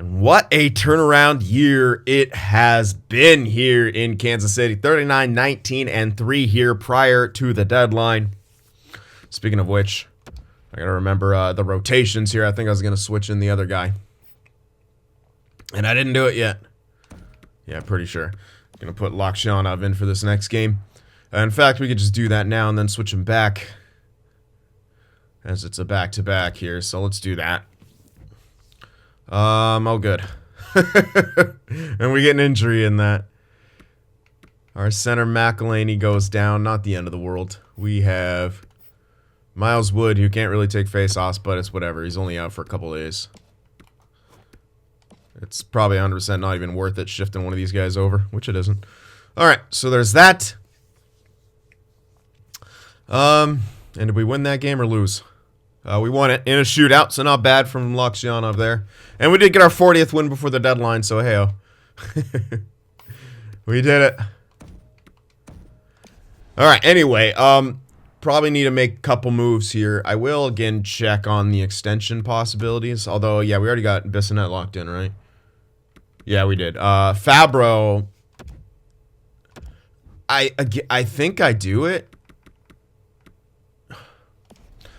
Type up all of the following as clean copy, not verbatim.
And what a turnaround year it has been here in Kansas City. 39-19-3 here prior to the deadline. Speaking of which, I got to remember the rotations here. I think I was going to switch in the other guy. And I didn't do it yet. Yeah, pretty sure. I'm going to put Lakshanov in for this next game. In fact, we could just do that now and then switch him back, as it's a back-to-back here. So let's do that. Oh, good. And we get an injury in that. Our center, McElhaney, goes down. Not the end of the world. We have Miles Wood, who can't really take face-offs, but it's whatever. He's only out for a couple days. It's probably 100% not even worth it shifting one of these guys over, which it isn't. Alright, so there's that. And did we win that game or lose? We won it in a shootout, so not bad from Lakshanov there. And we did get our 40th win before the deadline, so hey-oh. We did it. Alright, anyway, probably need to make a couple moves here. I will, again, check on the extension possibilities. Although, yeah, we already got Bissonnette locked in, right? Yeah, we did. Fabro, I think I do it.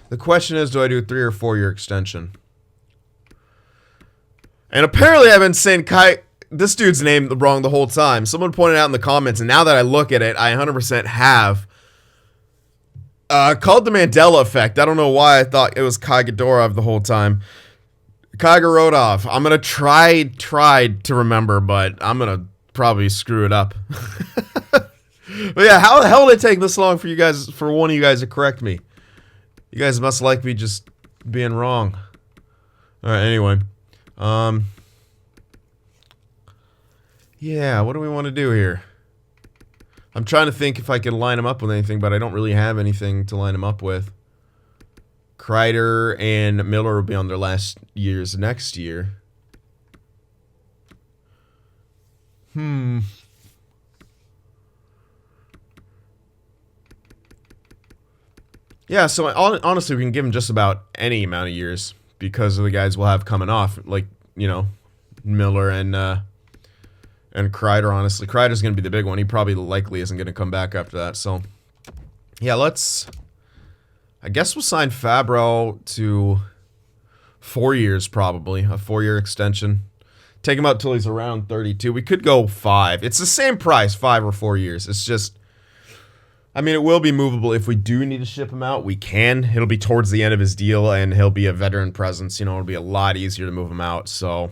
The question is, do I do a 3 or 4 year extension? And apparently I've been saying this dude's name wrong the whole time. Someone pointed out in the comments, and now that I look at it, I 100% have. Called the Mandela effect. I don't know why I thought it was Kaigodorov the whole time. Kaigorodov. I'm going to try to remember, but I'm going to probably screw it up. But yeah, how the hell did it take this long for one of you guys to correct me? You guys must like me just being wrong. Alright, anyway. Yeah, what do we want to do here? I'm trying to think if I can line him up with anything, but I don't really have anything to line him up with. Kreider and Miller will be on their last years next year. Yeah, so honestly, we can give him just about any amount of years because of the guys we'll have coming off, like, you know, Miller and Kreider, honestly. Kreider's going to be the big one. He probably likely isn't going to come back after that, so. Yeah, I guess we'll sign Fabro to 4 years, probably. A 4-year extension. Take him out till he's around 32. We could go 5. It's the same price, 5 or 4 years. It's just, I mean, it will be movable. If we do need to ship him out, we can. It'll be towards the end of his deal, and he'll be a veteran presence. You know, it'll be a lot easier to move him out, so.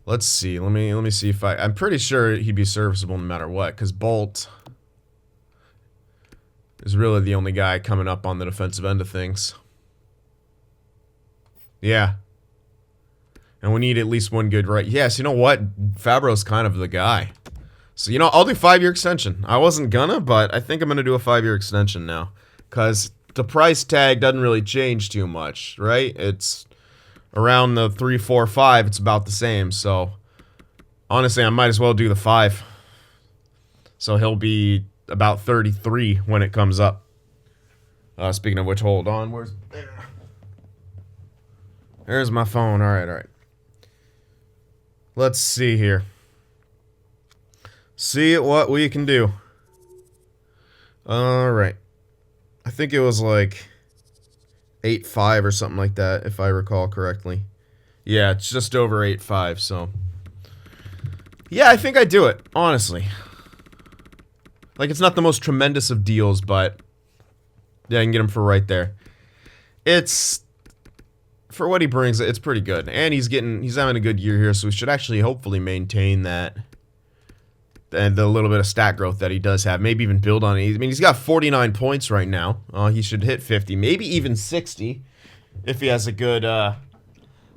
Let's see. Let me see if I'm pretty sure he'd be serviceable no matter what, because Bolt is really the only guy coming up on the defensive end of things. Yeah. And we need at least one good right. Yes, you know what? Fabro's kind of the guy. So, you know, I'll do 5-year extension. I wasn't gonna, but I think I'm gonna do a 5-year extension now. Because the price tag doesn't really change too much, right? It's around the 3, 4, 5. It's about the same, so honestly, I might as well do the 5. So he'll be about 33 when it comes up. Speaking of which, hold on. There's my phone. Alright. Let's see here. See what we can do. Alright. I think it was like 8.5 or something like that, if I recall correctly. Yeah, it's just over 8.5, so. Yeah, I think I do it, honestly. Like, it's not the most tremendous of deals, but yeah, I can get him for right there. It's, for what he brings, it's pretty good. And he's having a good year here, so we should actually hopefully maintain that. And the little bit of stat growth that he does have. Maybe even build on it. I mean, he's got 49 points right now. He should hit 50. Maybe even 60. If he has a good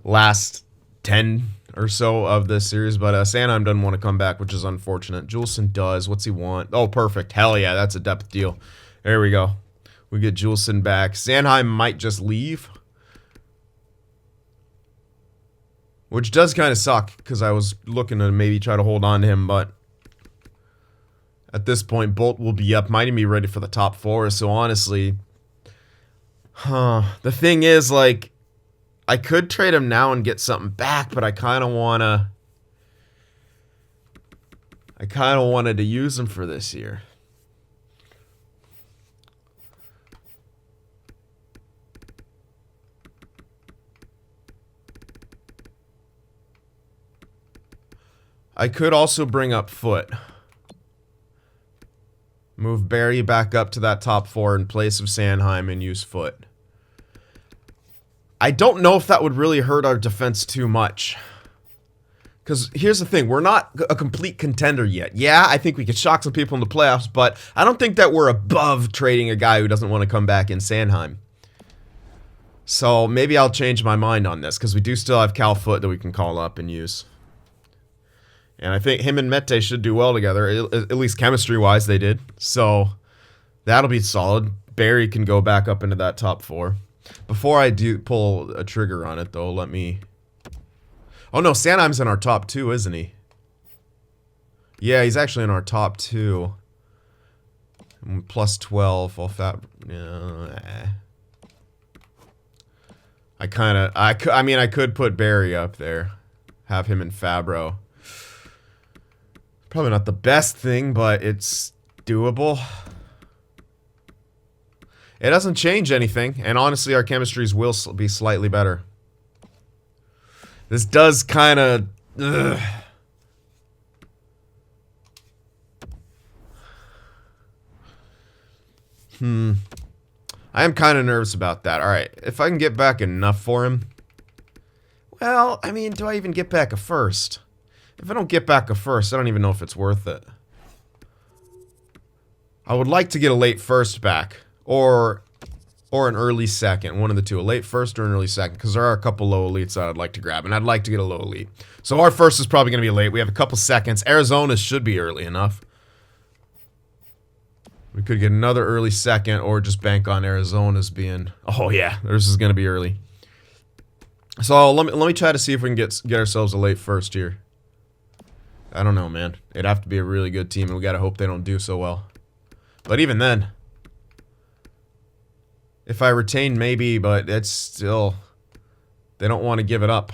last 10 or so of this series. But Sanheim doesn't want to come back, which is unfortunate. Juleson does. What's he want? Oh, perfect. Hell yeah, that's a depth deal. There we go. We get Juleson back. Sanheim might just leave. Which does kind of suck, because I was looking to maybe try to hold on to him, but at this point, Bolt will be up, might even be ready for the top 4, so honestly, the thing is, like, I could trade him now and get something back, but I kind of wanted to use him for this year. I could also bring up Foot. Move Barry back up to that top 4 in place of Sanheim and use Foot. I don't know if that would really hurt our defense too much. Because here's the thing, we're not a complete contender yet. Yeah, I think we could shock some people in the playoffs, but I don't think that we're above trading a guy who doesn't want to come back in Sanheim. So maybe I'll change my mind on this, because we do still have Cal Foot that we can call up and use. And I think him and Mete should do well together, at least chemistry-wise they did. So that'll be solid. Barry can go back up into that top 4. Before I do pull a trigger on it, though, let me... Oh, no, Sanheim's in our top 2, isn't he? Yeah, he's actually in our top 2. Plus 12. Well, I mean, I could put Barry up there. Have him in Fabro. Probably not the best thing, but it's doable. It doesn't change anything, and honestly, our chemistries will be slightly better. This does kind of... I am kind of nervous about that. Alright, if I can get back enough for him... Well, I mean, do I even get back a first? If I don't get back a first, I don't even know if it's worth it. I would like to get a late first back. Or an early second. One of the two. A late first or an early second. Because there are a couple low elites that I'd like to grab. And I'd like to get a low elite. So our first is probably going to be late. We have a couple seconds. Arizona should be early enough. We could get another early second. Or just bank on Arizona's being... Oh yeah. Theirs is going to be early. So let me try to see if we can get ourselves a late first here. I don't know, man. It'd have to be a really good team, and we gotta hope they don't do so well. But even then, if I retain, maybe, but it's still... They don't want to give it up.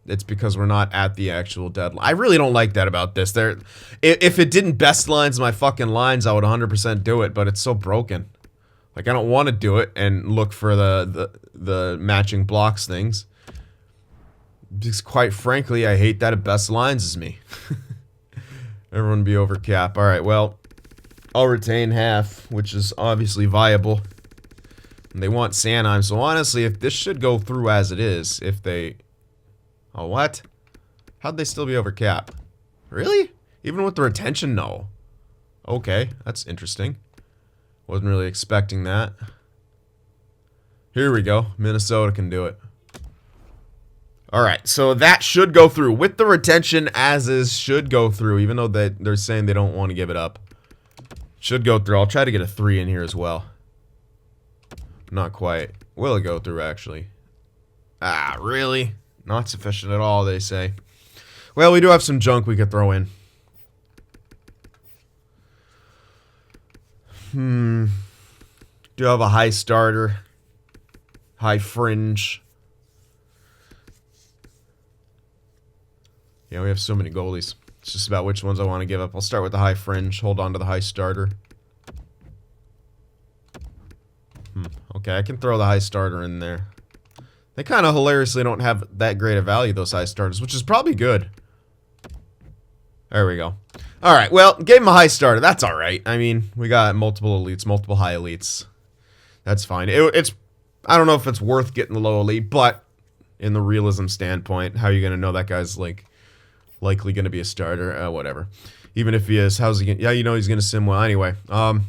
It's because we're not at the actual deadline. I really don't like that about this. If it didn't best lines my fucking lines, I would 100% do it, but it's so broken. Like, I don't want to do it and look for the matching blocks things. Because quite frankly, I hate that it best lines is me. Everyone be over cap. Alright, well, I'll retain half, which is obviously viable. And they want Sanheim, so honestly, if this should go through as it is, if they... Oh, what? How'd they still be over cap? Really? Even with the retention? No. Okay, that's interesting. Wasn't really expecting that. Here we go. Minnesota can do it. Alright, so that should go through. With the retention as is, should go through, even though they're saying they don't want to give it up. Should go through. I'll try to get a 3 in here as well. Not quite. Will it go through, actually? Ah, really? Not sufficient at all, they say. Well, we do have some junk we could throw in. Do have a high starter. High fringe. Yeah, we have so many goalies. It's just about which ones I want to give up. I'll start with the high fringe. Hold on to the high starter. Okay, I can throw the high starter in there. They kind of hilariously don't have that great a value, those high starters, which is probably good. There we go. Alright, well, gave him a high starter. That's alright. I mean, we got multiple elites, multiple high elites. That's fine. It's... I don't know if it's worth getting the low elite, but in the realism standpoint, how are you going to know that guy's, like, likely going to be a starter? Whatever. Even if he is, how's he going to... Yeah, you know he's going to sim well. Anyway, oh,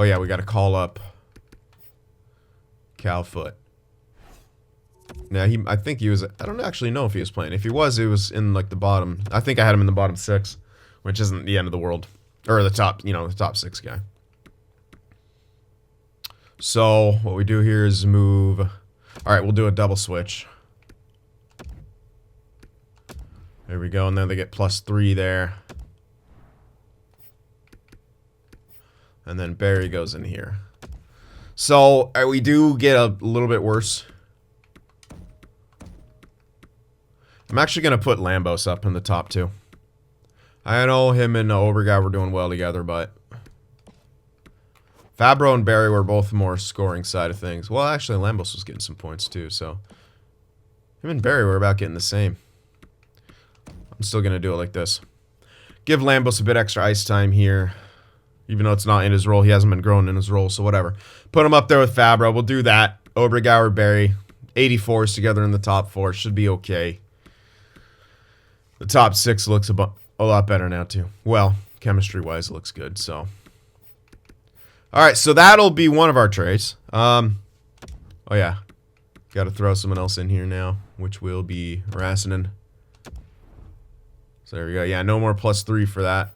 yeah, we got to call up Calfoot. Now, I think he was... I don't actually know if he was playing. If he was, it was in, like, the bottom... I think I had him in the bottom 6, which isn't the end of the world. Or the top, you know, the top 6 guy. So, what we do here is move... Alright, we'll do a double switch. There we go, and then they get +3 there. And then Barry goes in here. So we do get a little bit worse. I'm actually going to put Lambos up in the top 2. I know him and Obergauer were doing well together, but Fabro and Barry were both more scoring side of things. Well, actually, Lambos was getting some points too, so him and Barry were about getting the same. I'm still going to do it like this. Give Lambos a bit extra ice time here. Even though it's not in his role, he hasn't been growing in his role, so whatever. Put him up there with Fabro. We'll do that. Obergauer, Barry, 84s together in the top 4. Should be okay. The top 6 looks a lot better now, too. Well, chemistry-wise, it looks good, so. Alright, so that'll be one of our trades. Oh, yeah. Got to throw someone else in here now, which will be Rassinen. So there we go. Yeah, no more +3 for that.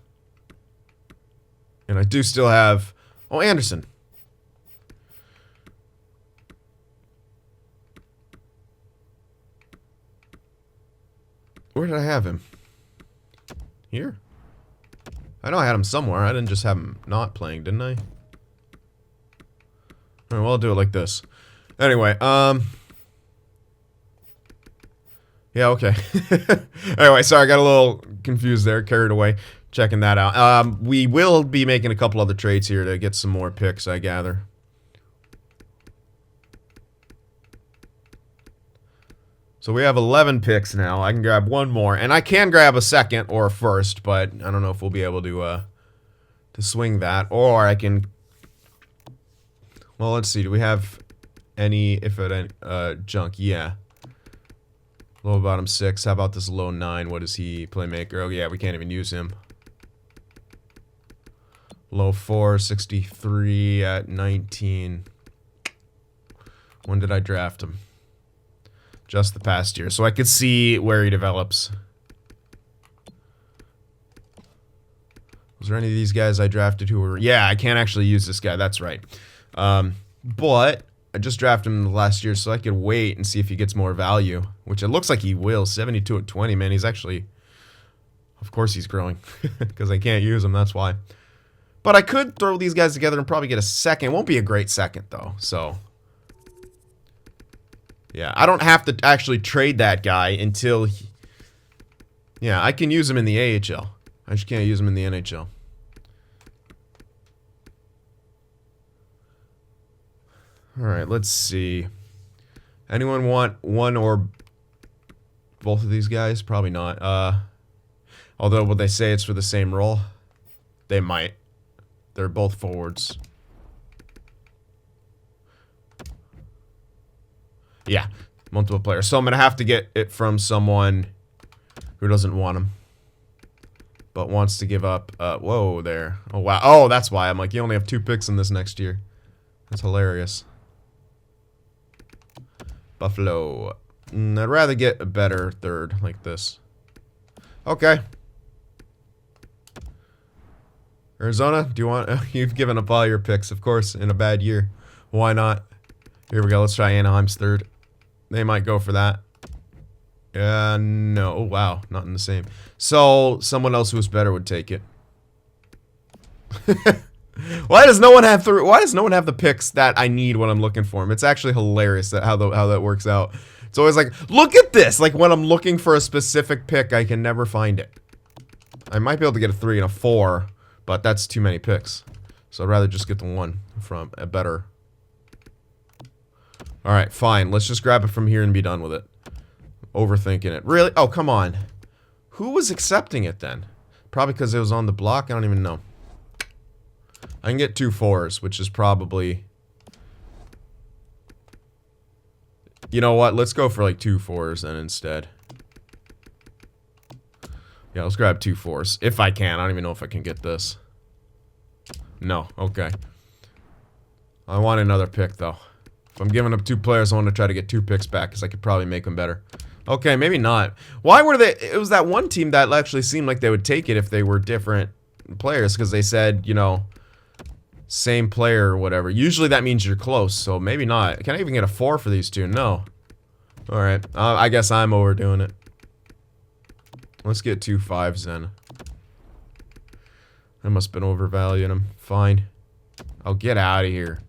And I do still have... Oh, Anderson. Where did I have him? Here? I know I had him somewhere. I didn't just have him not playing, didn't I? Alright, well, I'll do it like this. Anyway, yeah, okay. Anyway, sorry, I got a little confused there, carried away. Checking that out. We will be making a couple other trades here to get some more picks, I gather. So we have 11 picks now. I can grab one more, and I can grab a second or a first, but I don't know if we'll be able to swing that. Or I can. Well, let's see. Do we have any? If it junk, yeah. Low bottom 6. How about this low 9? What is he? Playmaker. Oh yeah, we can't even use him. Low 4, 63 at 19. When did I draft him? Just the past year. So I could see where he develops. Was there any of these guys I drafted who were... Yeah, I can't actually use this guy. That's right. But I just drafted him last year so I could wait and see if he gets more value. Which it looks like he will. 72 at 20, man. He's actually... Of course he's growing. Because I can't use him. That's why. But I could throw these guys together and probably get a second. It won't be a great second, though. So, yeah. I don't have to actually trade that guy until... Yeah, I can use him in the AHL. I just can't use him in the NHL. Alright, let's see. Anyone want one or both of these guys? Probably not. Although, would they say it's for the same role? They might. They're both forwards. Yeah, multiple players. So I'm going to have to get it from someone who doesn't want him. But wants to give up. Whoa, there. Oh, wow. Oh, that's why. I'm like, you only have 2 picks in this next year. That's hilarious. Buffalo. I'd rather get a better third like this. Okay. Arizona, do you want... You've given up all your picks, of course, in a bad year. Why not? Here we go. Let's try Anaheim's third. They might go for that. No. Oh, wow. Not in the same. So, someone else who's better would take it. Why does no one have the picks that I need when I'm looking for them? It's actually hilarious that how that works out. It's always like, look at this! Like, when I'm looking for a specific pick, I can never find it. I might be able to get a 3 and a 4... But that's too many picks. So I'd rather just get the one from a better. Alright, fine. Let's just grab it from here and be done with it. Overthinking it. Really? Oh, come on. Who was accepting it then? Probably because it was on the block? I don't even know. I can get 2 4s, which is probably... You know what? Let's go for like 2 4s then instead. Yeah, let's grab 2 4s. If I can. I don't even know if I can get this. No. Okay. I want another pick, though. If I'm giving up 2 players, I want to try to get 2 picks back, because I could probably make them better. Okay, maybe not. Why were they... It was that one team that actually seemed like they would take it if they were different players, because they said, you know, same player or whatever. Usually that means you're close, so maybe not. Can I even get a 4 for these 2? No. Alright. I guess I'm overdoing it. Let's get 2 5s then. I must have been overvaluing them. Fine. I'll get out of here.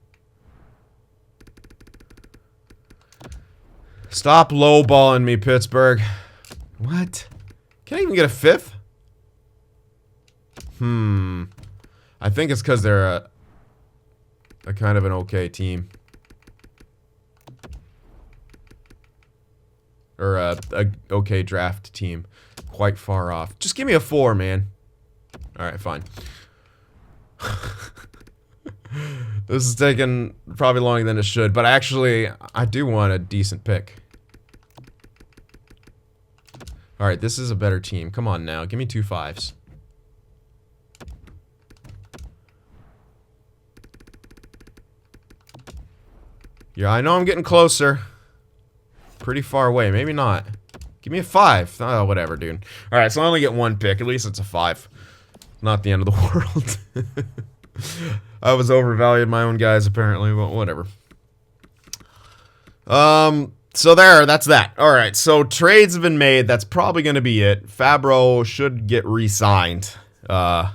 Stop lowballing me, Pittsburgh. What? Can't I even get a 5th? I think it's because they're a kind of an okay team. Or a okay draft team. Quite far off. Just give me a 4, man. Alright, fine. This is taking probably longer than it should, but actually, I do want a decent pick. Alright, this is a better team. Come on now, give me 2 5s. Yeah, I know I'm getting closer. Pretty far away, maybe not. Give me a 5. Oh, whatever, dude. Alright, so I only get 1 pick. At least it's a 5. Not the end of the world. I was overvalued my own guys, apparently, but whatever. So that's that. Alright, so trades have been made. That's probably going to be it. Fabro should get re-signed. I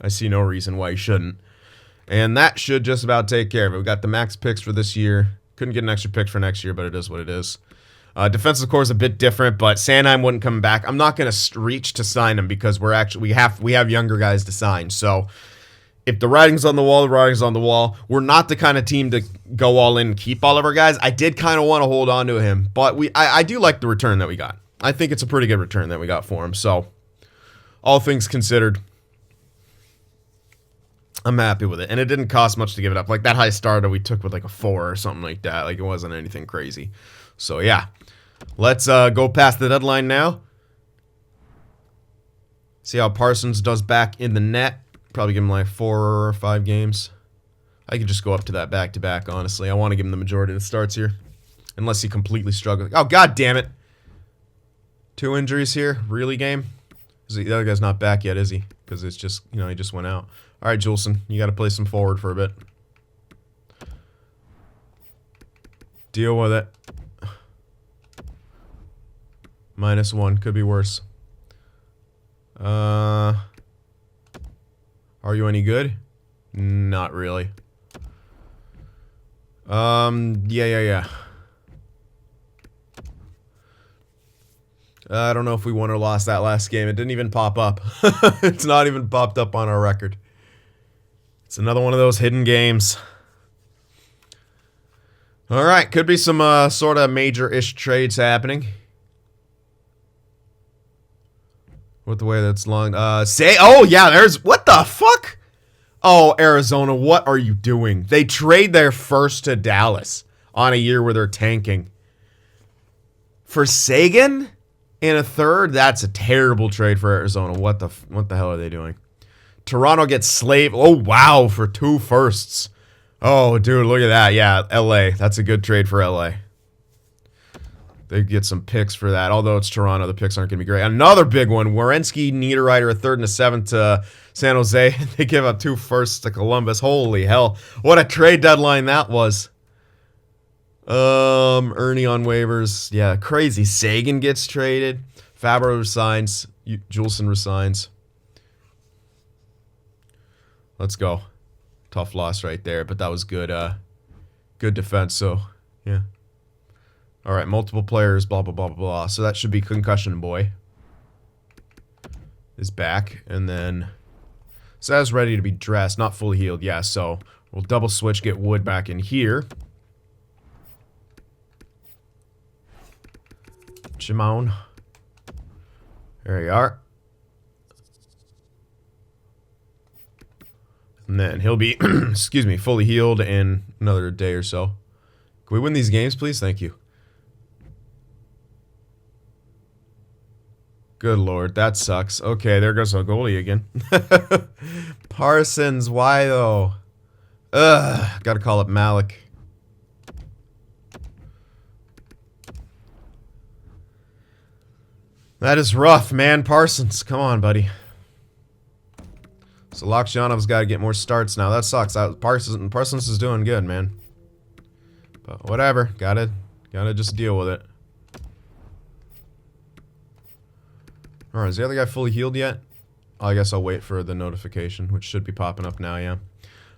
see no reason why he shouldn't. And that should just about take care of it. We got the max picks for this year. Couldn't get an extra pick for next year, but it is what it is. Defensive core is a bit different, but Sanheim wouldn't come back. I'm not going to reach to sign him because we have younger guys to sign. So if the writing's on the wall, the writing's on the wall. We're not the kind of team to go all in and keep all of our guys. I did kind of want to hold on to him, but I do like the return that we got. I think it's a pretty good return that we got for him. So all things considered, I'm happy with it. And it didn't cost much to give it up. Like that high starter we took with like a 4 or something like that. Like it wasn't anything crazy. So yeah. Let's go past the deadline now. See how Parsons does back in the net. Probably give him like 4 or 5 games. I could just go up to that back-to-back, honestly. I want to give him the majority of the starts here. Unless he completely struggles. Oh, god damn it. 2 injuries here. Really, game? The other guy's not back yet, is he? Because it's just, you know, he just went out. Alright, Juleson. You got to play some forward for a bit. Deal with it. -1. Could be worse. Are you any good? Not really. Yeah. I don't know if we won or lost that last game. It didn't even pop up. It's not even popped up on our record. It's another one of those hidden games. Alright, could be some sort of major-ish trades happening. With the way that's long. Oh, yeah, there's... What the fuck? Oh, Arizona, what are you doing? They trade their first to Dallas on a year where they're tanking. For Sagan and a 3rd? That's a terrible trade for Arizona. What the hell are they doing? Toronto gets Slave. Oh, wow, for 2 firsts. Oh, dude, look at that. Yeah, LA. That's a good trade for LA. They get some picks for that. Although it's Toronto, the picks aren't going to be great. Another big one. Werenski, Niederreiter, a 3rd and a 7th to San Jose. They give up 2 firsts to Columbus. Holy hell. What a trade deadline that was. Ernie on waivers. Yeah, crazy. Sagan gets traded. Fabro resigns. Juleson resigns. Let's go. Tough loss right there, but that was good. Good defense, so, yeah. Alright, multiple players, blah, blah, blah, blah, blah. So that should be Concussion Boy. Is back, and then... Says ready to be dressed, not fully healed, yeah, so... We'll double switch, get Wood back in here. Shimon. There you are. And then he'll be, excuse me, fully healed in another day or so. Can we win these games, please? Thank you. Good lord, that sucks. Okay, there goes our goalie again. Parsons, why though? Ugh, gotta call up Malik. That is rough, man. Parsons, come on, buddy. So Lakshanov's got to get more starts now. That sucks. Parsons is doing good, man. But whatever, gotta just deal with it. All right, is the other guy fully healed yet? I guess I'll wait for the notification, which should be popping up now. Yeah,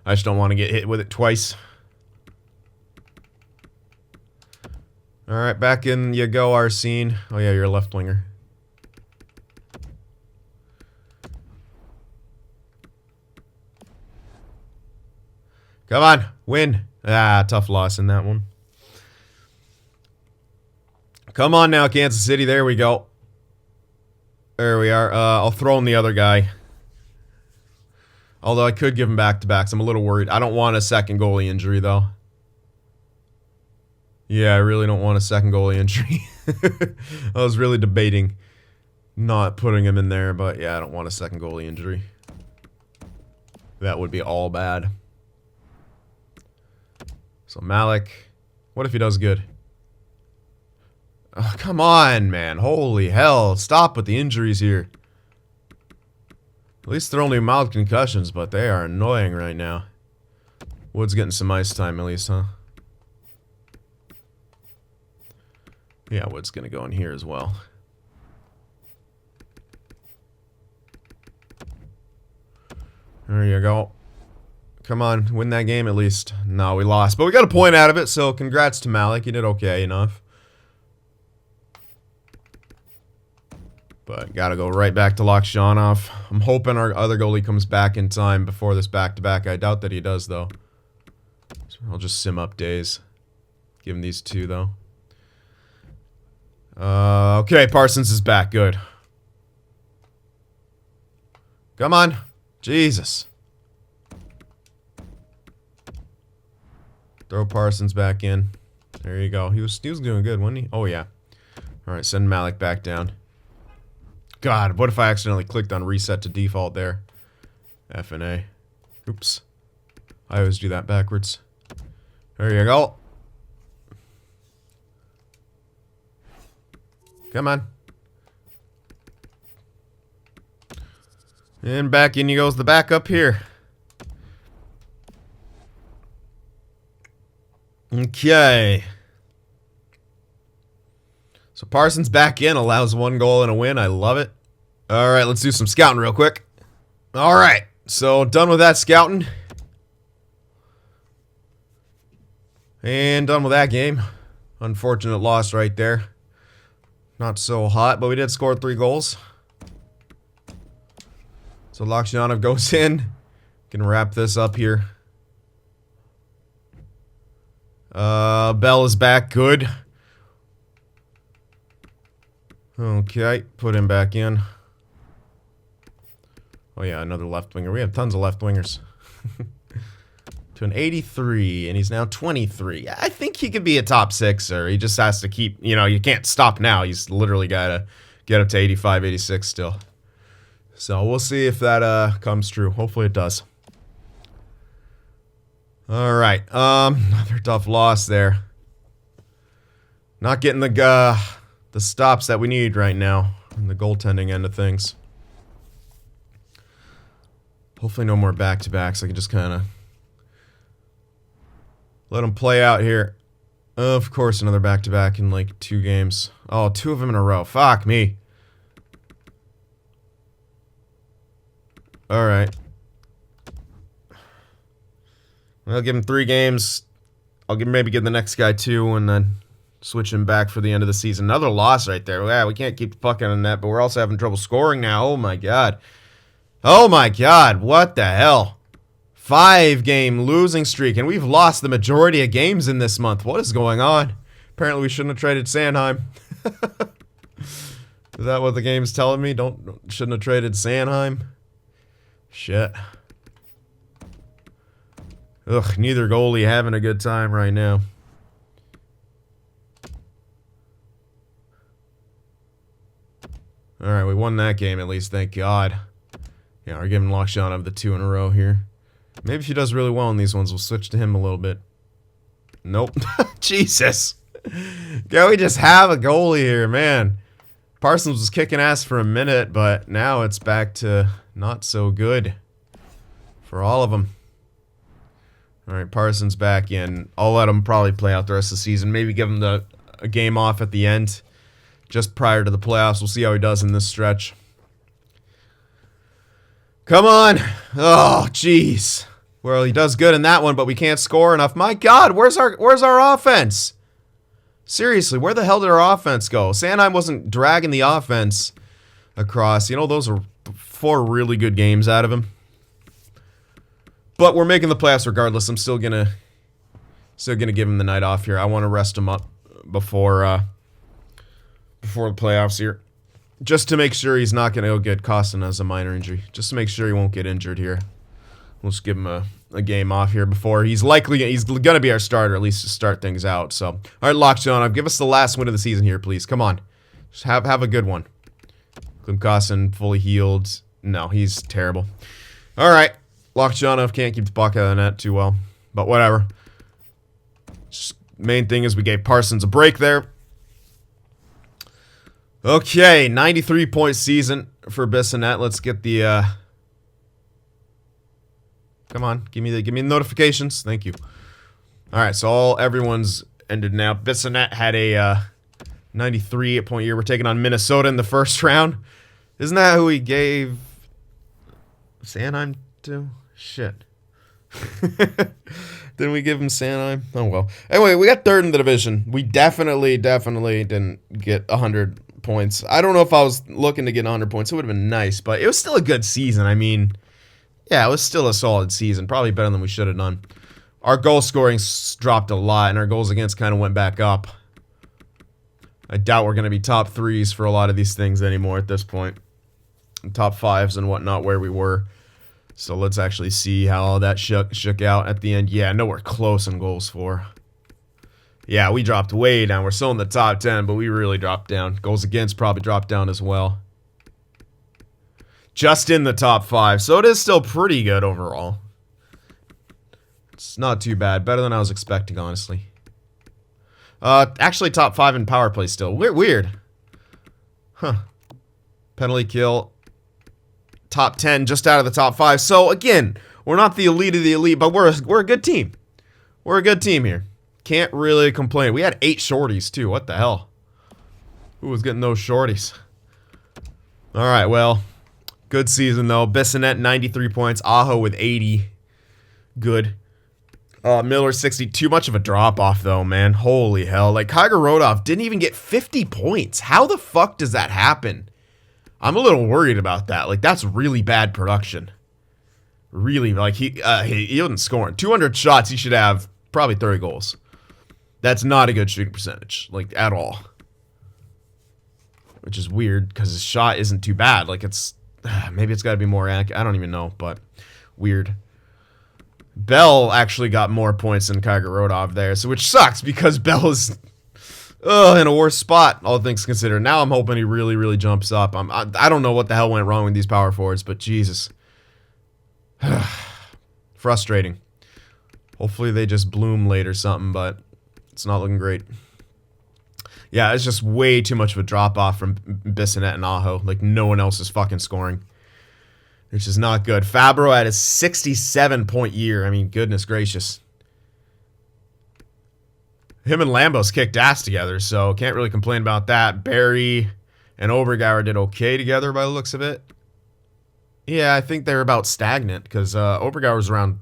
I just don't want to get hit with it twice. All right, back in you go, Arsene. Oh yeah, you're a left winger. Come on, win. Ah, tough loss in that one. Come on now, Kansas City. There we go. There we are. I'll throw in the other guy. Although I could give him back-to-backs. I'm a little worried. I don't want a second goalie injury, though. Yeah, I really don't want a second goalie injury. I was really debating not putting him in there, but yeah, I don't want a second goalie injury. That would be all bad. So Malik, what if he does good? Oh, come on, man. Holy hell. Stop with the injuries here. At least they're only mild concussions, but they are annoying right now. Wood's getting some ice time at least, huh? Yeah, Wood's gonna go in here as well. There you go. Come on, win that game at least. No, we lost. But we got a point out of it, so congrats to Malik. He did okay enough. But gotta go right back to Lokshanov. I'm hoping our other goalie comes back in time before this back-to-back. I doubt that he does, though. So I'll just sim up days. Give him these two, though. Okay, Parsons is back. Good. Come on. Jesus. Throw Parsons back in. There you go. He was doing good, wasn't he? Oh, yeah. Alright, send Malik back down. God, what if I accidentally clicked on reset to default there? F and A. Oops. I always do that backwards. There you go. Come on. And back in goes the backup here. Okay. So Parsons back in, allows 1 goal and a win. I love it. Alright, let's do some scouting real quick. Alright, so done with that scouting. And done with that game. Unfortunate loss right there. Not so hot, but we did score 3 goals. So Lokshanov goes in. Can wrap this up here. Bell is back. Good. Okay, put him back in. Oh yeah, another left winger. We have tons of left wingers. To an 83, and he's now 23. I think he could be a top 6er. He just has to keep, you can't stop now. He's literally got to get up to 85, 86 still. So we'll see if that comes true. Hopefully it does. All right, another tough loss there. Not getting the stops that we need right now on the goaltending end of things. Hopefully no more back-to-backs. I can just kind of let them play out here. Of course, another back-to-back in like 2 games. Oh, 2 of them in a row. Fuck me. All right. I'll give him 3 games. I'll maybe give the next guy 2 and then switch him back for the end of the season. Another loss right there. Yeah, we can't keep the puck on net, but we're also having trouble scoring now. Oh my god. Oh my god. What the hell? 5-game losing streak, and we've lost the majority of games in this month. What is going on? Apparently we shouldn't have traded Sanheim. Is that what the game's telling me? Shouldn't have traded Sanheim? Shit. Ugh, neither goalie having a good time right now. Alright, we won that game at least, thank God. Yeah, we're giving Lokshanov the 2 in a row here. Maybe if he does really well in these ones, we'll switch to him a little bit. Nope. Jesus. Can we just have a goalie here, man? Parsons was kicking ass for a minute, but now it's back to not so good for all of them. Alright, Parsons back in. I'll let him probably play out the rest of the season. Maybe give him a game off at the end, just prior to the playoffs. We'll see how he does in this stretch. Come on! Oh, jeez. Well, he does good in that one, but we can't score enough. My God, where's our offense? Seriously, where the hell did our offense go? Sanheim wasn't dragging the offense across. You know, those are 4 really good games out of him. But we're making the playoffs regardless. I'm still gonna give him the night off here. I want to rest him up before the playoffs here, just to make sure he's not gonna go get costing us a minor injury. Just to make sure he won't get injured here. We'll just give him a game off here before he's gonna be our starter, at least to start things out. So, all right, Lockjaw, give us the last win of the season here, please. Come on, just have a good one. Klim Kostin fully healed. No, he's terrible. All right, Lockjaw can't keep the puck out of the net too well, but whatever. Just, main thing is we gave Parsons a break there. Okay, 93-point season for Bissonnette. Let's get the. Come on, give me the notifications. Thank you. All right, so everyone's ended now. Bissonnette had a 93-point year. We're taking on Minnesota in the first round. Isn't that who he gave Sanheim to? Shit. Didn't we give him Sanheim? Oh well. Anyway, we got third in the division. We definitely didn't get 100 points. I don't know if I was looking to get 100 points. It would have been nice, but it was still a good season. I mean. Yeah, it was still a solid season. Probably better than we should have done. Our goal scoring dropped a lot, and our goals against kind of went back up. I doubt we're going to be top 3s for a lot of these things anymore at this point. Top 5s and whatnot where we were. So let's actually see how all that shook out at the end. Yeah, nowhere close in goals for. Yeah, we dropped way down. We're still in the top 10, but we really dropped down. Goals against probably dropped down as well. Just in the top 5, so it is still pretty good overall. It's not too bad. Better than I was expecting, honestly. Actually, top 5 in power play still. Weird. Huh. Penalty kill. Top 10, just out of the top 5. So, again, we're not the elite of the elite, but we're a good team. We're a good team here. Can't really complain. We had 8 shorties, too. What the hell? Who was getting those shorties? Alright, well... Good season, though. Bissonnette, 93 points. Aho with 80. Good. Miller, 60. Too much of a drop-off, though, man. Holy hell. Like, Kaigorodov didn't even get 50 points. How the fuck does that happen? I'm a little worried about that. Like, that's really bad production. Really, like, he wasn't scoring. 200 shots, he should have probably 30 goals. That's not a good shooting percentage, like, at all. Which is weird, because his shot isn't too bad. Like, it's... Maybe it's got to be more accurate. I don't even know, but weird. Bell actually got more points than Kaigorodov there, so which sucks because Bell is in a worse spot, all things considered. Now I'm hoping he really jumps up. I don't know what the hell went wrong with these power forwards, but Jesus. Frustrating. Hopefully they just bloom late or something, but it's not looking great. Yeah, it's just way too much of a drop-off from Bissonnette and Aho. Like, no one else is fucking scoring. Which is not good. Fabro had a 67-point year. I mean, goodness gracious. Him and Lambos kicked ass together, so can't really complain about that. Barry and Obergauer did okay together by the looks of it. Yeah, I think they're about stagnant, because Obergauer's around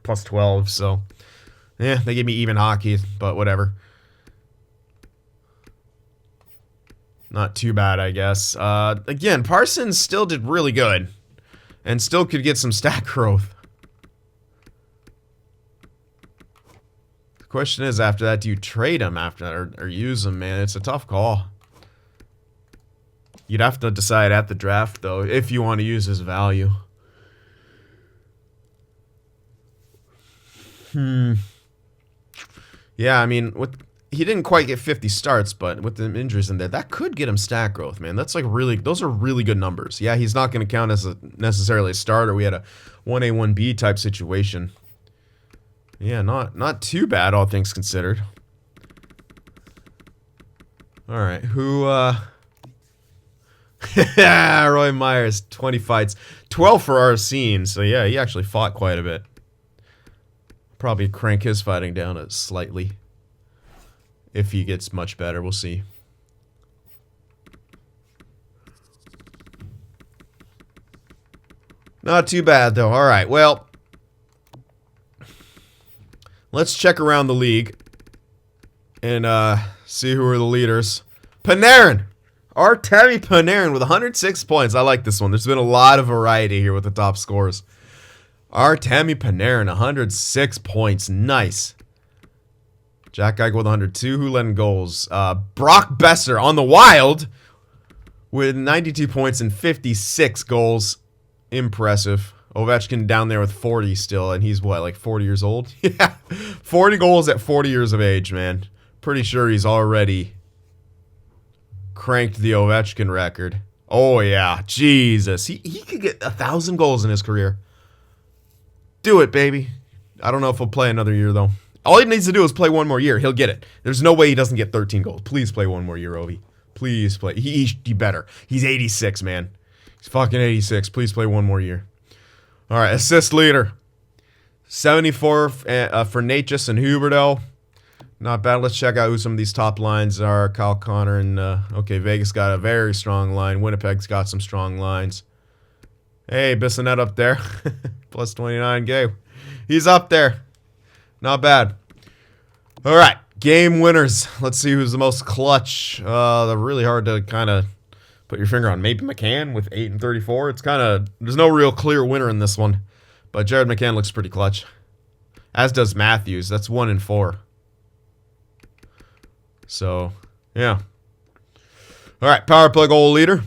plus 12, so... Yeah, they gave me even hockey, but whatever. Not too bad, I guess. Again, Parsons still did really good. And still could get some stat growth. The question is, after that, do you trade him after that or use him, man? It's a tough call. You'd have to decide at the draft, though, if you want to use his value. Yeah, I mean, he didn't quite get 50 starts, but with the injuries in there, that could get him stat growth, man. That's like those are really good numbers. Yeah, he's not going to count as necessarily a starter. We had a 1A, 1B type situation. Yeah, not too bad, all things considered. All right, who, Roy Myers, 20 fights. 12 for Arsene, so yeah, he actually fought quite a bit. Probably crank his fighting down slightly. If he gets much better, we'll see. Not too bad, though. All right, well, let's check around the league and See who are the leaders. Panarin. Artemi Panarin with 106 points. I like this one. There's been a lot of variety here with the top scores. Artemi Panarin, 106 points. Nice. Jack Eichel with 102. Who led in goals? Brock Besser on the Wild with 92 points and 56 goals. Impressive. Ovechkin down there with 40 still, and he's what, like 40 years old? Yeah, 40 goals at 40 years of age, man. Pretty sure he's already cranked the Ovechkin record. Oh, yeah. Jesus. He could get 1,000 goals in his career. Do it, baby. I don't know if he'll play another year, though. All he needs to do is play one more year. He'll get it. There's no way he doesn't get 13 goals. Please play one more year, Ovi. Please play. He better. He's 86, man. He's fucking 86. Please play one more year. All right, assist leader. 74 for Natchez and Huberdeau. Not bad. Let's check out who some of these top lines are. Kyle Connor and, okay, Vegas got a very strong line. Winnipeg's got some strong lines. Hey, Bissonnette up there. Plus 29. Gabe. He's up there. Not bad. All right, game winners. Let's see who's the most clutch. They're really hard to kind of put your finger on. Maybe McCann with 8 and 34. It's kind of, there's no real clear winner in this one. But Jared McCann looks pretty clutch. As does Matthews. That's 1 and 4. So, yeah. All right, power play goal leader.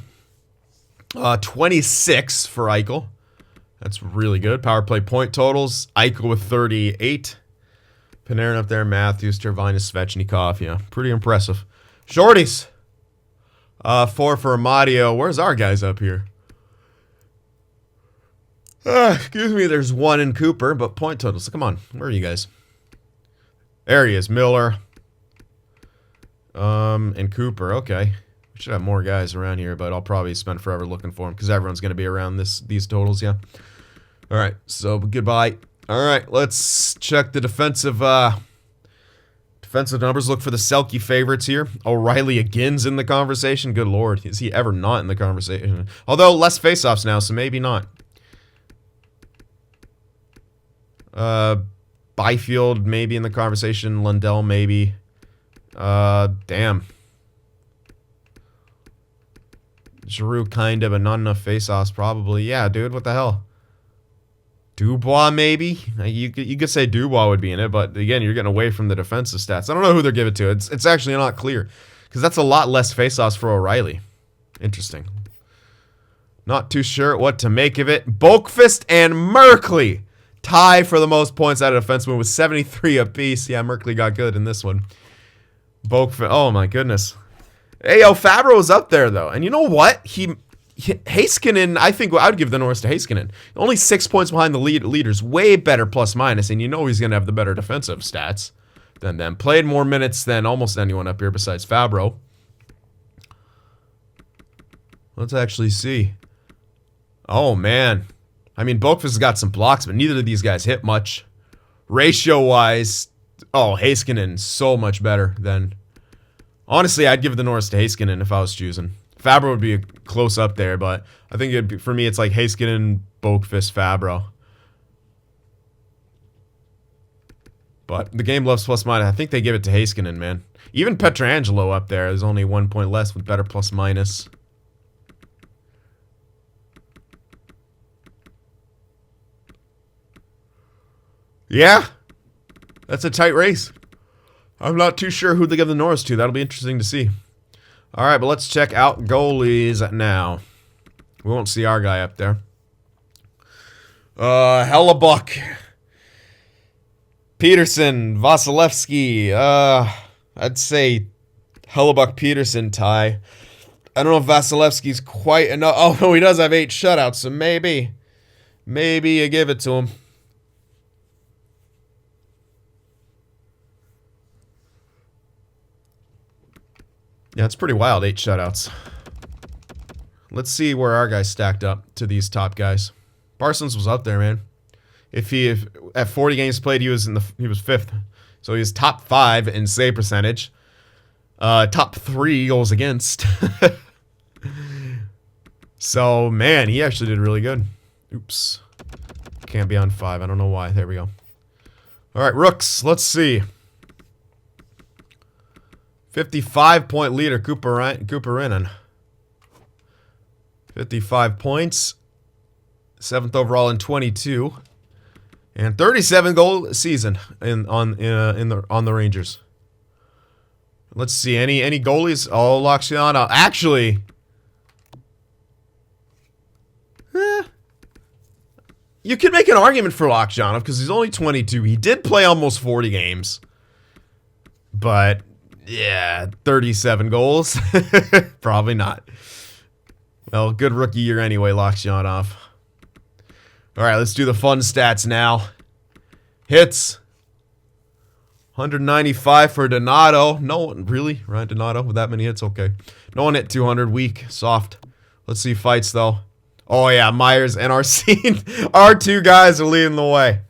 26 for Eichel. That's really good. Power play point totals. Eichel with 38. Panarin up there. Matthews, Tervainen, Svechnikov. Yeah, pretty impressive. Shorties. 4 for Amadio. Where's our guys up here? Excuse me. There's 1 in Cooper, but point totals. Come on. Where are you guys? There he is. Miller. And Cooper. Okay. We should have more guys around here, but I'll probably spend forever looking for them because everyone's going to be around these totals. Yeah. All right. So goodbye. All right. Let's check the defensive numbers. Look for the Selke favorites here. O'Reilly again's in the conversation. Good Lord. Is he ever not in the conversation? Although less faceoffs now, so maybe not. Byfield maybe in the conversation. Lundell maybe. Damn. Giroux kind of, but not enough faceoffs probably. Yeah, dude, what the hell? Dubois maybe? You could say Dubois would be in it, but again, you're getting away from the defensive stats. I don't know who they're giving to. It's actually not clear because that's a lot less faceoffs for O'Reilly. Interesting. Not too sure what to make of it. Boqvist and Merkley tie for the most points out of defenseman with 73 apiece. Yeah, Merkley got good in this one. Boqvist. Oh my goodness. Hey, yo, Fabro was up there though, and you know what? Heiskanen, I think I would give the Norris to Heiskanen. Only 6 points behind the leaders. Way better plus minus, and you know he's going to have the better defensive stats than them. Played more minutes than almost anyone up here besides Fabro. Let's actually see. Oh, man. I mean, Boqvist has got some blocks, but neither of these guys hit much. Ratio-wise, oh, Heiskanen so much better than... Honestly, I'd give the Norris to Heiskanen if I was choosing. Fabro would be close up there, but I think for me, it's like Heiskanen, Boqvist, Fabro. But the game loves plus minus. I think they give it to Heiskanen, man. Even Pietrangelo up there is only 1 point less with better plus minus. Yeah, that's a tight race. I'm not too sure who they give the Norris to. That'll be interesting to see. All right, but let's check out goalies now. We won't see our guy up there. Hellebuck. Peterson. Vasilevsky. I'd say Hellebuck-Peterson tie. I don't know if Vasilevsky's quite enough. Oh, no, he does have 8 shutouts, so maybe you give it to him. Yeah, it's pretty wild, 8 shutouts. Let's see where our guys stacked up to these top guys. Parsons was up there, man. If at 40 games played, he was 5th. So he was top 5 in save percentage. Top 3 goals against. So, man, he actually did really good. Oops. Can't be on 5. I don't know why. There we go. All right, rooks. Let's see. 55-point leader, Cooperinen. 55 points. 7th overall in 22. And 37-goal season on the Rangers. Let's see, any goalies? Oh, Lakshiana. Actually, you could make an argument for Lakshiana because he's only 22. He did play almost 40 games. But, yeah, 37 goals. Probably not. Well, good rookie year anyway, Lakshianov. All right, let's do the fun stats now. Hits. 195 for Donato. No one, really? Ryan Donato with that many hits? Okay. No one hit 200. Weak. Soft. Let's see fights, though. Oh, yeah. Myers and Arsene. Our two guys are leading the way.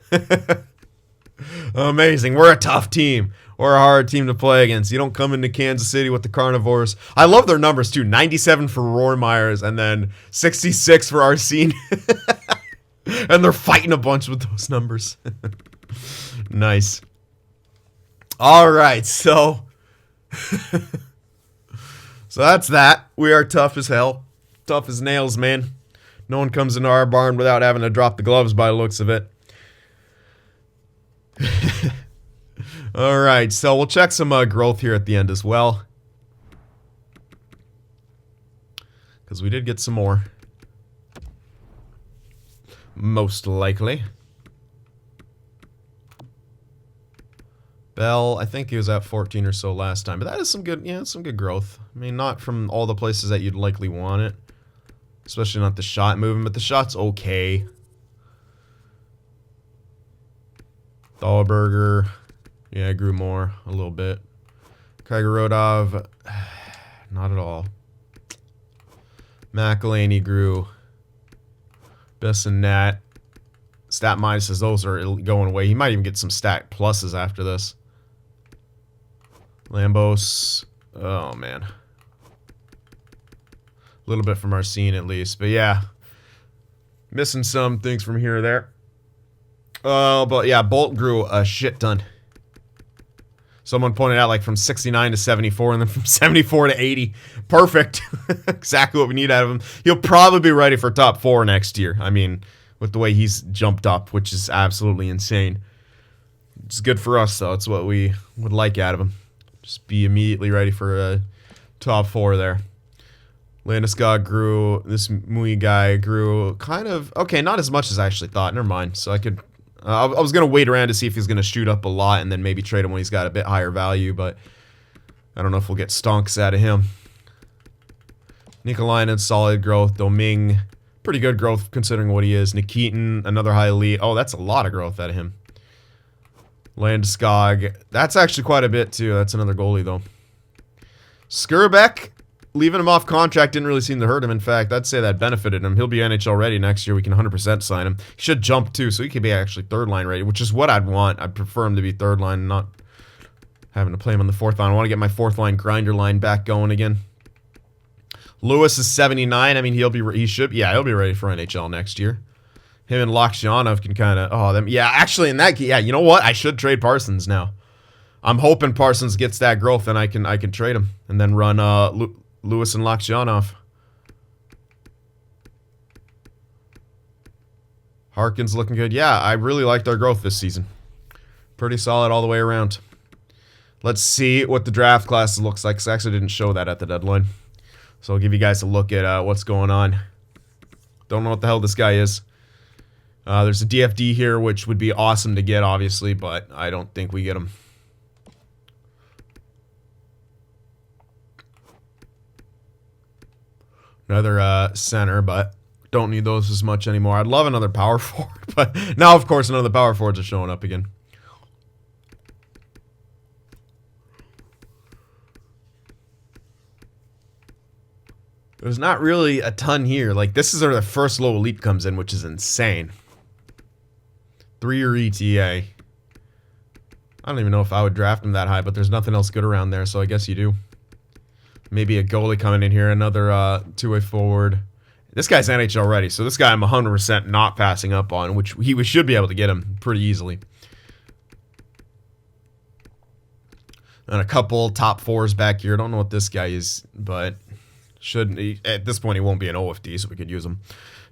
Amazing. We're a tough team. We're a hard team to play against. You don't come into Kansas City with the Carnivores. I love their numbers, too. 97 for Roy Myers and then 66 for Arsene. And they're fighting a bunch with those numbers. Nice. All right, so that's that. We are tough as hell. Tough as nails, man. No one comes into our barn without having to drop the gloves by the looks of it. All right, so we'll check some growth here at the end as well. Because we did get some more. Most likely. Bell, I think he was at 14 or so last time, but that is some good, yeah, some good growth. I mean, not from all the places that you'd likely want it, especially not the shot movement, but the shot's okay. Dahlberger, yeah, grew more a little bit. Krygorodov, not at all. McElhaney grew. Bissonnette. Stat minuses, those are going away. He might even get some stat pluses after this. Lambos. Oh, man. A little bit from Arsene, at least. But, yeah. Missing some things from here or there. But, yeah, Bolt grew a shit ton. Someone pointed out, like, from 69 to 74, and then from 74 to 80. Perfect. Exactly what we need out of him. He'll probably be ready for top 4 next year. I mean, with the way he's jumped up, which is absolutely insane. It's good for us, though. It's what we would like out of him. Just be immediately ready for a top 4 there. Landeskog grew. This Mui guy grew kind of... Okay, not as much as I actually thought. Never mind. So I could... I was going to wait around to see if he's going to shoot up a lot and then maybe trade him when he's got a bit higher value, but I don't know if we'll get stonks out of him. Nikolainen, solid growth. Doming, pretty good growth considering what he is. Nikitin, another high elite. Oh, that's a lot of growth out of him. Landeskog, that's actually quite a bit too. That's another goalie though. Skirbeck, leaving him off contract didn't really seem to hurt him. In fact, I'd say that benefited him. He'll be NHL ready next year. We can 100% sign him. He should jump too, so he could be actually 3rd line ready, which is what I'd want. I'd prefer him to be 3rd line, not having to play him on the 4th line. I want to get my 4th line grinder line back going again. Lewis is 79. I mean, he'll be ready for NHL next year. Him and Lakshianov can kind of, yeah, actually in that, yeah, you know what? I should trade Parsons now. I'm hoping Parsons gets that growth and I can trade him and then run Lewis and Lakshianov. Harkin's looking good. Yeah, I really liked our growth this season. Pretty solid all the way around. Let's see what the draft class looks like, because I actually didn't show that at the deadline. So I'll give you guys a look at what's going on. Don't know what the hell this guy is. There's a DFD here, which would be awesome to get, obviously, but I don't think we get him. Another center, but don't need those as much anymore. I'd love another power forward, but now, of course, none of the power forwards are showing up again. There's not really a ton here. Like, this is where the first low elite comes in, which is insane. 3-year ETA. I don't even know if I would draft him that high, but there's nothing else good around there, so I guess you do. Maybe a goalie coming in here, another two-way forward. This guy's NHL ready, so this guy I'm 100% not passing up on, which we should be able to get him pretty easily. And a couple top 4s back here. Don't know what this guy is, but shouldn't he, at this point he won't be an OFD, so we could use him.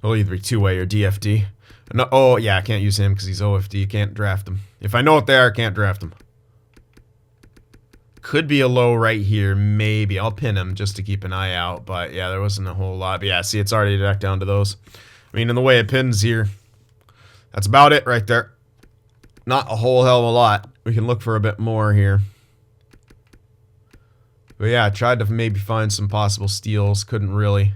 He'll either be 2A or DFD. No, oh yeah, I can't use him because he's OFD. Can't draft him. If I know what they are, I can't draft him. Could be a low right here, maybe. I'll pin him just to keep an eye out, but yeah, there wasn't a whole lot. But yeah, see, it's already back down to those. I mean, in the way it pins here, that's about it right there. Not a whole hell of a lot. We can look for a bit more here. But yeah, I tried to maybe find some possible steals. Couldn't really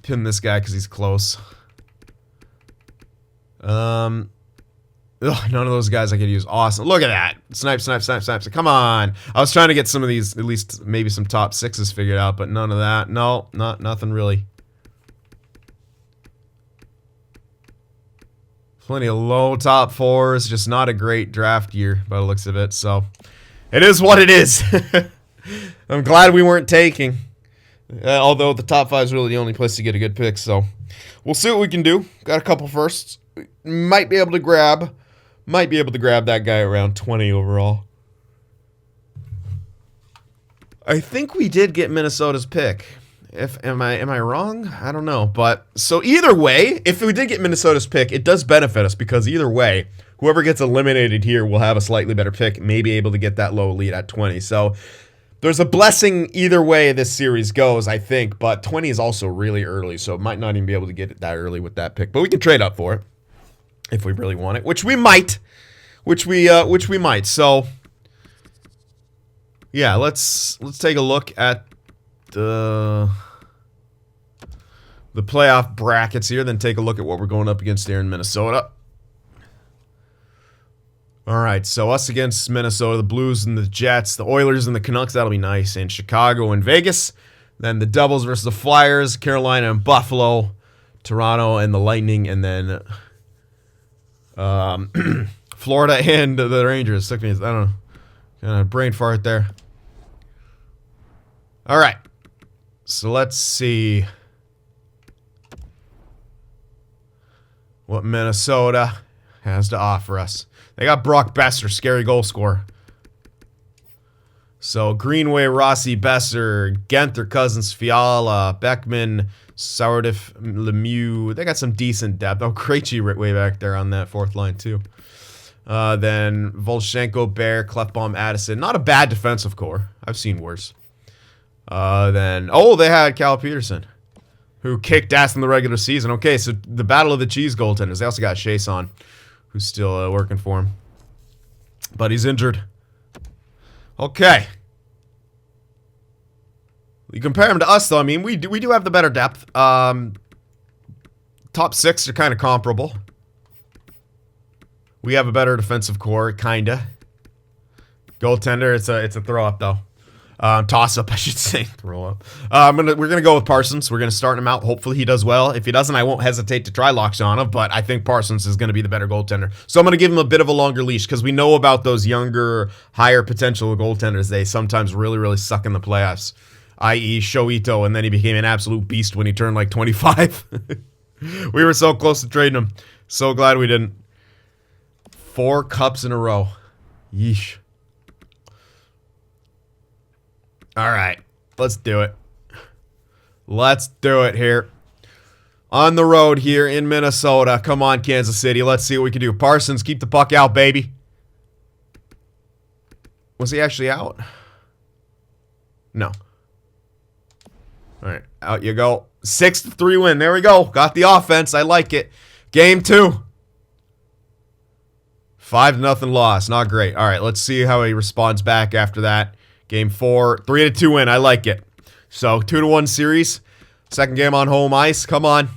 pin this guy because he's close. Ugh, none of those guys I could use. Awesome. Look at that. Snipe, snipe, snipe, snipe. Come on. I was trying to get some of these, at least maybe some top 6s figured out, but none of that. No, nothing really. Plenty of low top 4s. Just not a great draft year by the looks of it. So, it is what it is. I'm glad we weren't taking. Although the top 5 is really the only place to get a good pick. So, we'll see what we can do. Got a couple firsts. Might be able to grab that guy around 20 overall. I think we did get Minnesota's pick. Am I wrong? I don't know. But so either way, if we did get Minnesota's pick, it does benefit us because either way, whoever gets eliminated here will have a slightly better pick, maybe able to get that low lead at 20. So there's a blessing either way this series goes, I think, but 20 is also really early, so might not even be able to get it that early with that pick. But we can trade up for it. If we really want it, which we might, So, yeah, let's take a look at the playoff brackets here. Then take a look at what we're going up against here in Minnesota. All right, so us against Minnesota, the Blues and the Jets, the Oilers and the Canucks. That'll be nice. And Chicago and Vegas. Then the Devils versus the Flyers, Carolina and Buffalo, Toronto and the Lightning, and then. Florida and the Rangers. Took me, I don't know, kind of brain fart there. All right, so let's see what Minnesota has to offer us. They got Brock Besser, scary goal scorer. So Greenway, Rossi, Besser, Genther, Cousins, Fiala, Beckman, Sourdiff, Lemieux. They got some decent depth. Oh, Krejci way back there on that 4th line, too. Then Volchenko, Bear, Klefbom, Addison. Not a bad defensive core. I've seen worse. Then, they had Cal Peterson, who kicked ass in the regular season. Okay, so the battle of the cheese goaltenders. They also got Chason, who's still working for him. But he's injured. Okay. You compare him to us, though. I mean, we do have the better depth. Top 6 are kind of comparable. We have a better defensive core, kinda. Goaltender, it's a throw up though. Toss up, I should say. Throw up. We're gonna go with Parsons. We're gonna start him out. Hopefully he does well. If he doesn't, I won't hesitate to try Lockshana, but I think Parsons is gonna be the better goaltender. So I'm gonna give him a bit of a longer leash because we know about those younger, higher potential goaltenders. They sometimes really, really suck in the playoffs. I.e. Shoito, and then he became an absolute beast when he turned like 25. We were so close to trading him. So glad we didn't. 4 cups in a row. Yeesh. All right, let's do it. Let's do it here. On the road here in Minnesota. Come on, Kansas City. Let's see what we can do. Parsons, keep the puck out, baby. Was he actually out? No. All right, out you go. 6-3 win. There we go. Got the offense. I like it. Game 2. 5-0 loss. Not great. All right, let's see how he responds back after that. Game 4. 3-2 win. I like it. So, 2-1 series. Second game on home ice. Come on.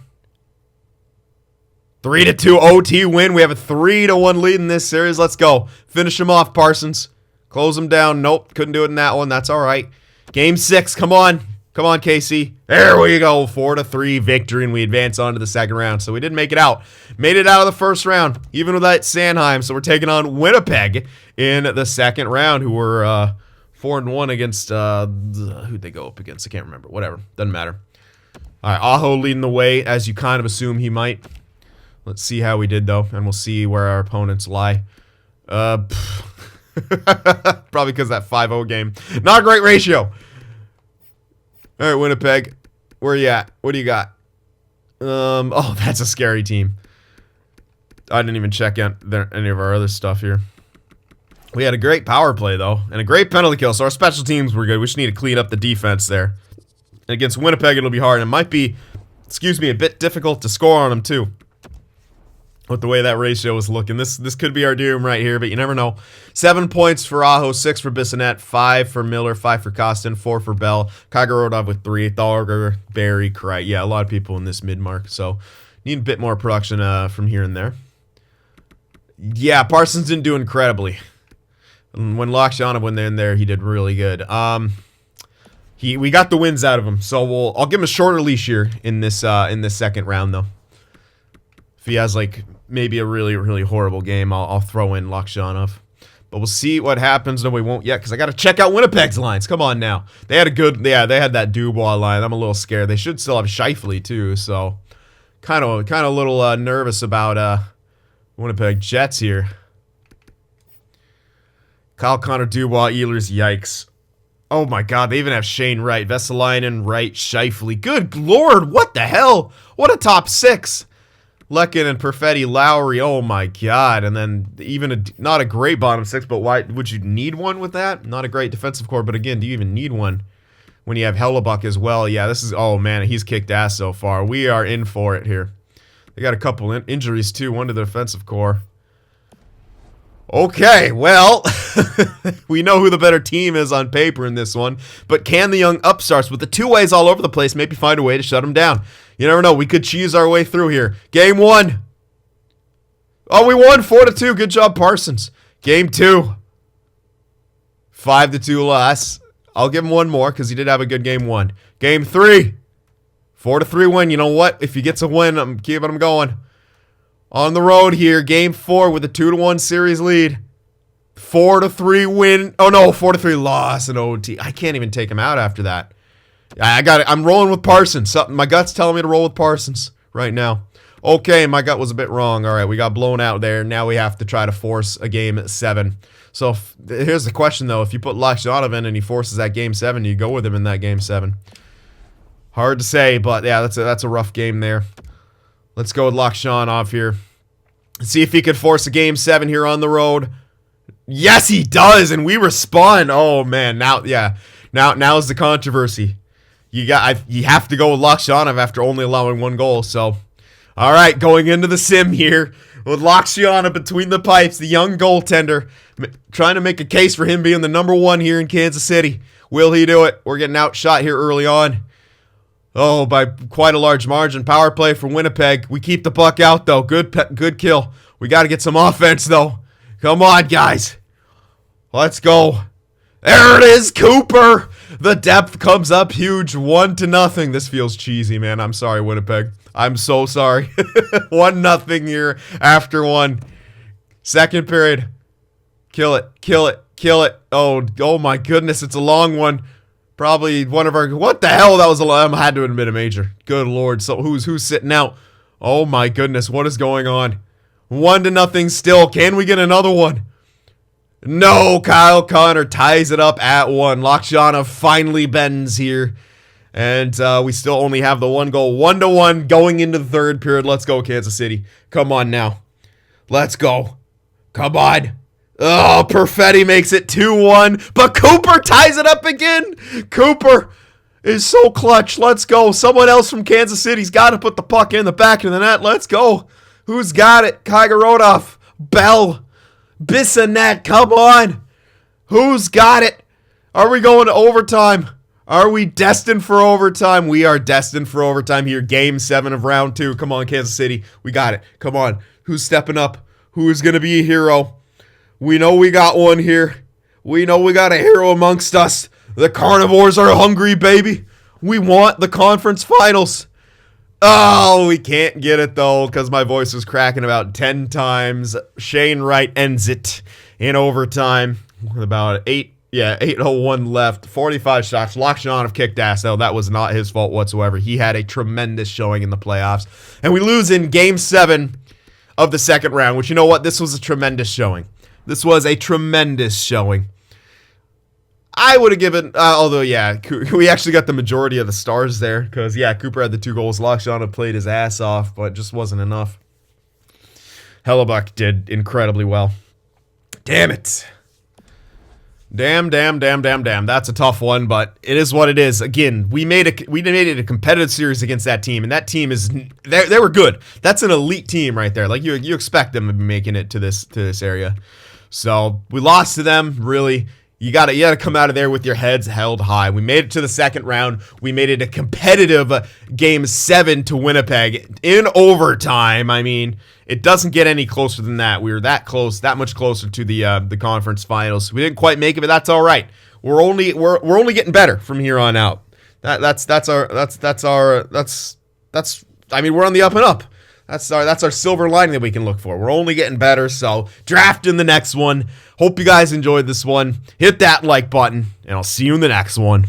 3-2 OT win. We have a 3-1 lead in this series. Let's go. Finish him off, Parsons. Close him down. Nope. Couldn't do it in that one. That's all right. Game 6. Come on. Come on, KC. There we go. 4-3 victory, and we advance on to the second round. So we didn't make it out. Made it out of the first round, even without Sanheim. So we're taking on Winnipeg in the second round, who were 4-1 against, who'd they go up against? I can't remember. Whatever. Doesn't matter. All right, Aho leading the way, as you kind of assume he might. Let's see how we did, though, and we'll see where our opponents lie. Probably because that 5-0 game. Not a great ratio. All right, Winnipeg. Where you at? What do you got? Oh, that's a scary team. I didn't even check out any of our other stuff here. We had a great power play, though, and a great penalty kill, so our special teams were good. We just need to clean up the defense there. And against Winnipeg, it'll be hard. It might be, excuse me, a bit difficult to score on them, too. With the way that ratio is looking. This could be our doom right here, but you never know. 7 points for Aho, 6 for Bissonnette, 5 for Miller, 5 for Kostin, 4 for Bell, Kagarodov with 3, Thalger, Barry, Kreit. Yeah, a lot of people in this mid-mark, so need a bit more production from here and there. Yeah, Parsons didn't do incredibly. When Lakshanov went in there, he did really good. We got the wins out of him, so I'll give him a shorter leash here in this second round, though. If he has like maybe a really, really horrible game, I'll throw in Lakshanov. But we'll see what happens. No, we won't yet, because I got to check out Winnipeg's lines. Come on now. They had they had that Dubois line. I'm a little scared. They should still have Scheifele too, so kind of a little nervous about Winnipeg Jets here. Kyle Connor, Dubois, Ehlers, yikes. Oh my god, they even have Shane Wright, Vesalainen, Wright, Scheifele. Good lord, what the hell? What a top 6. Lekin and Perfetti, Lowry, oh my god. And then even not a great bottom 6, but why would you need one with that? Not a great defensive core, but again, do you even need one when you have Hellebuck as well? Yeah, this is, oh man, he's kicked ass so far. We are in for it here. They got a couple injuries too, one to the defensive core. Okay, well, we know who the better team is on paper in this one, but can the young upstarts with the two ways all over the place maybe find a way to shut them down? You never know. We could cheese our way through here. Game 1. Oh, we won 4-2. Good job, Parsons. Game 2. 5-2 loss. I'll give him one more because he did have a good game 1. Game 3. 4-3 win. You know what? If he gets a win, I'm keeping him going. On the road here, Game 4 with a 2-1 series lead. 4-3 win. Oh, no, 4-3 loss in OT. I can't even take him out after that. I got it. I'm rolling with Parsons. My gut's telling me to roll with Parsons right now. Okay, my gut was a bit wrong. All right, we got blown out there. Now we have to try to force a game 7. So here's the question, though. If you put Lakshanov in and he forces that game 7, you go with him in that game 7. Hard to say, but yeah, that's a rough game there. Let's go with Lakshanov here. See if he could force a game 7 here on the road. Yes, he does, and we respond. Oh man, now is the controversy. You have to go with Lakshanov after only allowing 1 goal. So, all right, going into the sim here with Lakshanov between the pipes, the young goaltender, trying to make a case for him being the #1 here in Kansas City. Will he do it? We're getting outshot here early on. Oh, by quite a large margin. Power play for Winnipeg. We keep the puck out, though. Good kill. We got to get some offense, though. Come on, guys. Let's go. There it is, Cooper. The depth comes up huge. 1-0. This feels cheesy, man. I'm sorry, Winnipeg. I'm so sorry. 1-0 here after 1. Second period. Kill it. Kill it. Kill it. Oh my goodness. It's a long one. Probably one of our... What the hell? That was a lot. I had to admit a major. Good lord. So who's sitting out? Oh my goodness. What is going on? 1-0 still. Can we get another one? No. Kyle Connor ties it up at 1. Lakshanov finally bends here. And we still only have the 1 goal. 1-1 going into the third period. Let's go, Kansas City. Come on now. Let's go. Come on. Oh, Perfetti makes it 2-1, but Cooper ties it up again. Cooper is so clutch. Let's go. Someone else from Kansas City's got to put the puck in the back of the net. Let's go. Who's got it? Kagarodov, Bell, Bissonnette. Come on. Who's got it? Are we going to overtime? Are we destined for overtime? We are destined for overtime here. Game 7 of round 2. Come on, Kansas City. We got it. Come on. Who's stepping up? Who is going to be a hero? We know we got one here. We know we got a hero amongst us. The Carnivores are hungry, baby. We want the conference finals. Oh, we can't get it, though, because my voice was cracking about 10 times. Shane Wright ends it in overtime with about 8:01 left. 45 shots. Lakshanov kicked ass, though. That was not his fault whatsoever. He had a tremendous showing in the playoffs. And we lose in Game 7 of the second round, which, you know what? This was a tremendous showing. This was a tremendous showing. I would have given, although, yeah, we actually got the majority of the stars there because, yeah, Cooper had the 2 goals. Lockshawna played his ass off, but it just wasn't enough. Hellebuck did incredibly well. Damn it. Damn. That's a tough one, but it is what it is. Again, we made it a competitive series against that team, and that team is they were good. That's an elite team right there. Like you expect them to be making it to this area. So we lost to them. Really, you gotta come out of there with your heads held high. We made it to the second round. We made it a competitive Game 7 to Winnipeg in overtime. I mean, it doesn't get any closer than that. We were that close, that much closer to the conference finals. We didn't quite make it, but that's all right. We're only getting better from here on out. That's I mean, we're on the up and up. That's our silver lining that we can look for. We're only getting better, so draft in the next one. Hope you guys enjoyed this one. Hit that like button, and I'll see you in the next one.